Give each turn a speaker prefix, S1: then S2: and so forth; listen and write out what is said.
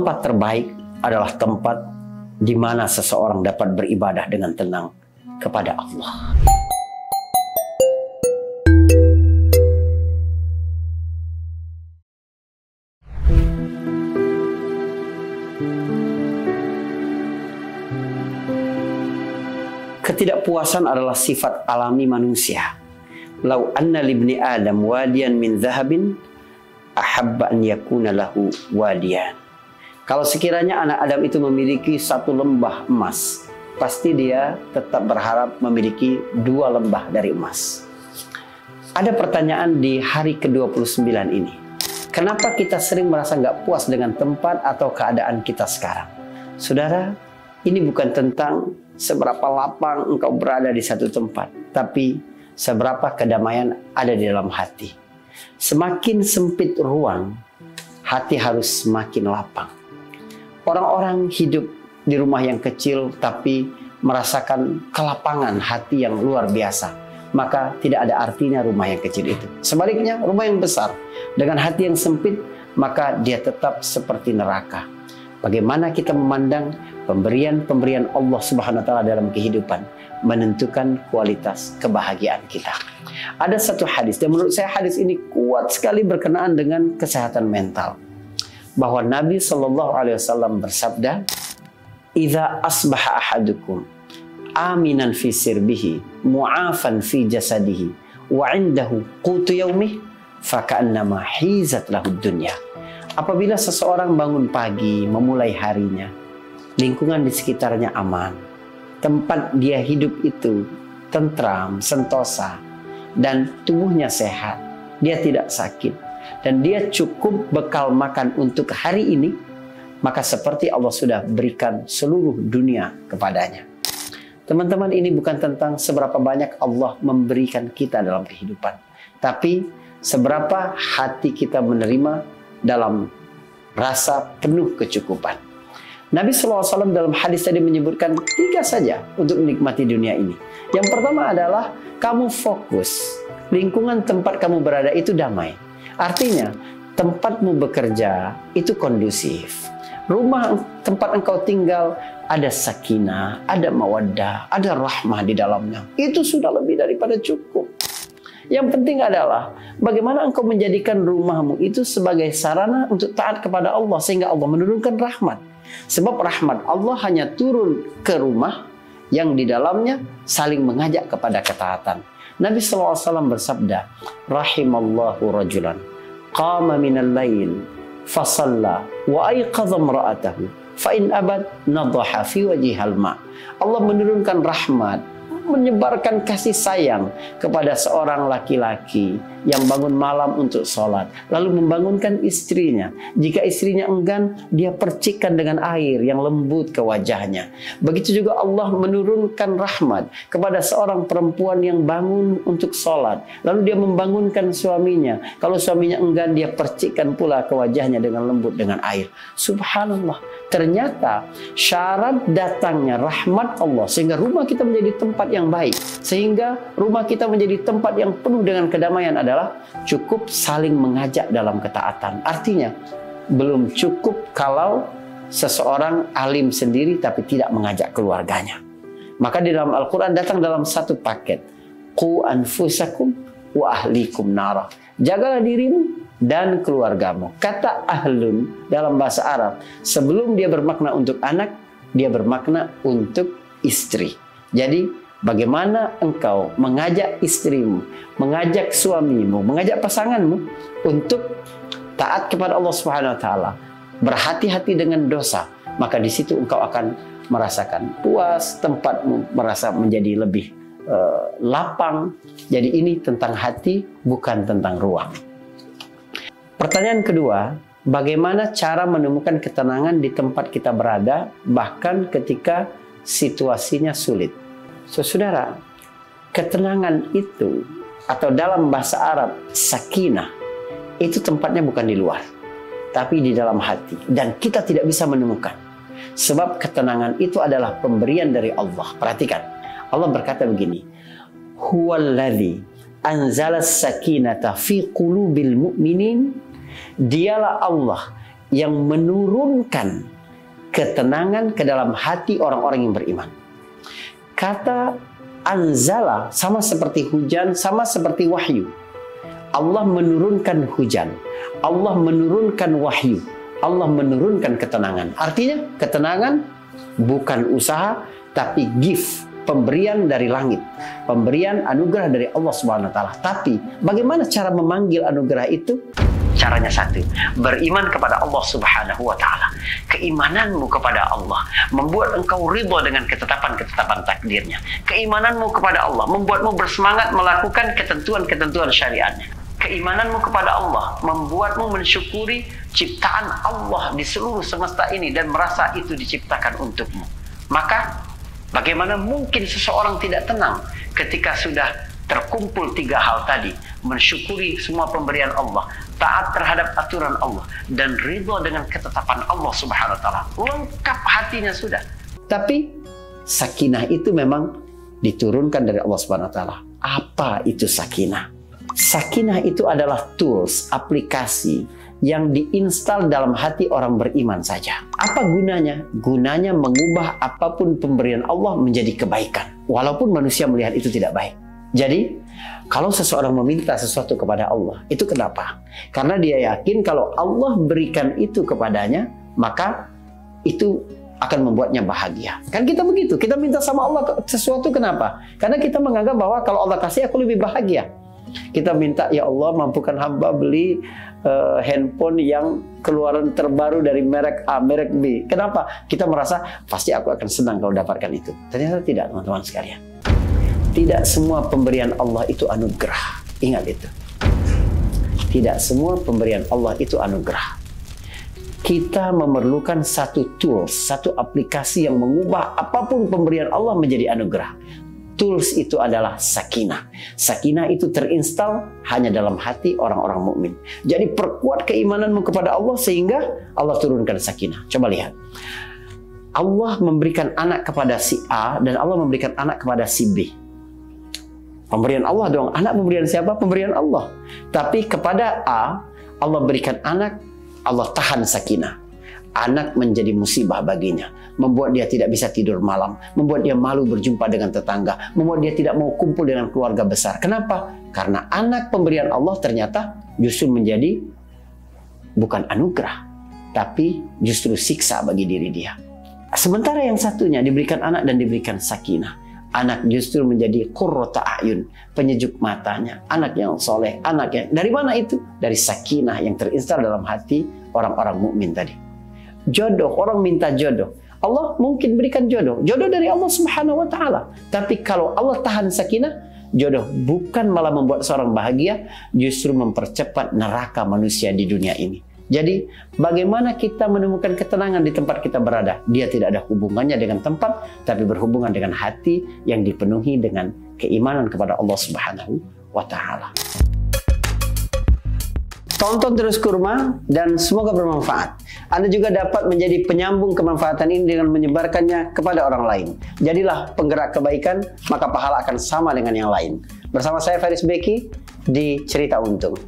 S1: Tempat terbaik adalah tempat di mana seseorang dapat beribadah dengan tenang kepada Allah. Ketidakpuasan adalah sifat alami manusia. Lau anna libni Adam wadiyan min zahabin ahabba an yakuna lahu wadiyan. Kalau sekiranya anak Adam itu memiliki satu lembah emas, pasti dia tetap berharap memiliki 2 lembah dari emas. Ada pertanyaan di hari ke-29 ini. Kenapa kita sering merasa nggak puas dengan tempat atau keadaan kita sekarang? Saudara, ini bukan tentang seberapa lapang engkau berada di satu tempat, tapi seberapa kedamaian ada di dalam hati. Semakin sempit ruang, hati harus semakin lapang. Orang-orang hidup di rumah yang kecil tapi merasakan kelapangan hati yang luar biasa, maka tidak ada artinya rumah yang kecil itu. Sebaliknya, rumah yang besar dengan hati yang sempit, maka dia tetap seperti neraka. Bagaimana kita memandang pemberian-pemberian Allah Subhanahu wa taala dalam kehidupan menentukan kualitas kebahagiaan kita. Ada satu hadis dan menurut saya hadis ini kuat sekali berkenaan dengan kesehatan mental. Bahwa Nabi Shallallahu alaihi wasallam bersabda, "Idza asbaha ahadukum aminan fi sirbihi, mu'afan fi jasadihi, wa 'indahu qutu yaumih, fa ka'annama hizat lahu dunya." Apabila seseorang bangun pagi, memulai harinya, lingkungan di sekitarnya aman, tempat dia hidup itu tentram, sentosa, dan tubuhnya sehat, dia tidak sakit, dan dia cukup bekal makan untuk hari ini, maka seperti Allah sudah berikan seluruh dunia kepadanya. Teman-teman, ini bukan tentang seberapa banyak Allah memberikan kita dalam kehidupan, tapi seberapa hati kita menerima dalam rasa penuh kecukupan. Nabi SAW dalam hadis tadi menyebutkan 3 saja untuk menikmati dunia ini. Yang pertama adalah kamu fokus. Lingkungan tempat kamu berada itu damai. Artinya tempatmu bekerja itu kondusif. Rumah tempat engkau tinggal ada sakinah, ada mawaddah, ada rahmah di dalamnya. Itu sudah lebih daripada cukup. Yang penting adalah bagaimana engkau menjadikan rumahmu itu sebagai sarana untuk taat kepada Allah sehingga Allah menurunkan rahmat. Sebab rahmat Allah hanya turun ke rumah yang di dalamnya saling mengajak kepada ketaatan. Nabi SAW bersabda, "Rahimallahu rajulan qama minal lail fasalla wa ayqadha imra'atahu fa in abad nadaha fi wajhihal ma." Allah menurunkan rahmat, menyebarkan kasih sayang kepada seorang laki-laki yang bangun malam untuk sholat, lalu membangunkan istrinya. Jika istrinya enggan, dia percikkan dengan air yang lembut ke wajahnya. Begitu juga Allah menurunkan rahmat kepada seorang perempuan yang bangun untuk sholat, lalu dia membangunkan suaminya. Kalau suaminya enggan, dia percikkan pula ke wajahnya dengan lembut dengan air. Subhanallah, ternyata syarat datangnya rahmat Allah sehingga rumah kita menjadi tempat yang baik, sehingga rumah kita menjadi tempat yang penuh dengan kedamaian adalah cukup saling mengajak dalam ketaatan. Artinya belum cukup kalau seseorang alim sendiri tapi tidak mengajak keluarganya. Maka di dalam Al-Quran datang dalam satu paket, qu anfusakum wa ahlikum nara. Jagalah dirimu dan keluargamu. Kata ahlun dalam bahasa Arab sebelum dia bermakna untuk anak, dia bermakna untuk istri. Jadi bagaimana engkau mengajak istrimu, mengajak suamimu, mengajak pasanganmu untuk taat kepada Allah Subhanahu wa taala, berhati-hati dengan dosa, maka di situ engkau akan merasakan puas, tempatmu merasa menjadi lebih lapang. Jadi ini tentang hati, bukan tentang ruang. Pertanyaan kedua, bagaimana cara menemukan ketenangan di tempat kita berada bahkan ketika situasinya sulit? Saudara, ketenangan itu atau dalam bahasa Arab sakinah itu tempatnya bukan di luar, tapi di dalam hati, dan kita tidak bisa menemukan. Sebab ketenangan itu adalah pemberian dari Allah. Perhatikan, Allah berkata begini, "Huwallazi anzala sakinata fi qulubil mu'minin." Dialah Allah yang menurunkan ketenangan ke dalam hati orang-orang yang beriman. Kata anzala sama seperti hujan, sama seperti wahyu. Allah menurunkan hujan, Allah menurunkan wahyu, Allah menurunkan ketenangan. Artinya ketenangan bukan usaha, tapi gift, pemberian dari langit, pemberian anugerah dari Allah Subhanahu wa taala. Tapi bagaimana cara memanggil anugerah itu? Caranya satu, beriman kepada Allah Subhanahu wa taala. Keimananmu kepada Allah membuat engkau ridha dengan ketetapan-ketetapan takdirnya. Keimananmu kepada Allah membuatmu bersemangat melakukan ketentuan-ketentuan syariatnya. Keimananmu kepada Allah membuatmu mensyukuri ciptaan Allah di seluruh semesta ini dan merasa itu diciptakan untukmu. Maka bagaimana mungkin seseorang tidak tenang ketika sudah terkumpul tiga hal tadi, mensyukuri semua pemberian Allah, taat terhadap aturan Allah, dan ridha dengan ketetapan Allah Subhanahu wa taala. Lengkap hatinya sudah. Tapi sakinah itu memang diturunkan dari Allah Subhanahu wa taala. Apa itu sakinah? Sakinah itu adalah tools, aplikasi yang diinstal dalam hati orang beriman saja. Apa gunanya? Gunanya mengubah apapun pemberian Allah menjadi kebaikan, walaupun manusia melihat itu tidak baik. Jadi, kalau seseorang meminta sesuatu kepada Allah, itu kenapa? Karena dia yakin kalau Allah berikan itu kepadanya, maka itu akan membuatnya bahagia. Kan kita begitu, kita minta sama Allah sesuatu kenapa? Karena kita menganggap bahwa kalau Allah kasih aku lebih bahagia. Kita minta, ya Allah mampukan hamba beli handphone yang keluaran terbaru dari merek A, merek B. Kenapa? Kita merasa pasti aku akan senang kalau dapatkan itu. Ternyata tidak, teman-teman sekalian. Tidak semua pemberian Allah itu anugerah. Ingat itu. Tidak semua pemberian Allah itu anugerah. Kita memerlukan satu tools, satu aplikasi yang mengubah apapun pemberian Allah menjadi anugerah. Tools itu adalah sakinah. Sakinah itu terinstal hanya dalam hati orang-orang mukmin. Jadi perkuat keimananmu kepada Allah sehingga Allah turunkan sakinah. Coba lihat. Allah memberikan anak kepada si A dan Allah memberikan anak kepada si B. Pemberian Allah dong. Anak pemberian siapa? Pemberian Allah. Tapi kepada A, Allah berikan anak, Allah tahan sakinah. Anak menjadi musibah baginya, membuat dia tidak bisa tidur malam, membuat dia malu berjumpa dengan tetangga, membuat dia tidak mau kumpul dengan keluarga besar. Kenapa? Karena anak pemberian Allah ternyata justru menjadi bukan anugerah, tapi justru siksa bagi diri dia. Sementara yang satunya diberikan anak dan diberikan sakinah. Anak justru menjadi qurrata a'yun, penyejuk matanya. Anak yang soleh, anak yang dari mana itu? Dari sakinah yang terinstal dalam hati orang-orang mukmin tadi. Jodoh, orang minta jodoh. Allah mungkin berikan jodoh. Jodoh dari Allah Subhanahu wa taala. Tapi kalau Allah tahan sakinah, jodoh bukan malah membuat seorang bahagia, justru mempercepat neraka manusia di dunia ini. Jadi, bagaimana kita menemukan ketenangan di tempat kita berada? Dia tidak ada hubungannya dengan tempat, tapi berhubungan dengan hati yang dipenuhi dengan keimanan kepada Allah Subhanahu wa taala. Tonton terus Kurma dan semoga bermanfaat. Anda juga dapat menjadi penyambung kemanfaatan ini dengan menyebarkannya kepada orang lain. Jadilah penggerak kebaikan, maka pahala akan sama dengan yang lain. Bersama saya Faris Beki di Cerita Untung.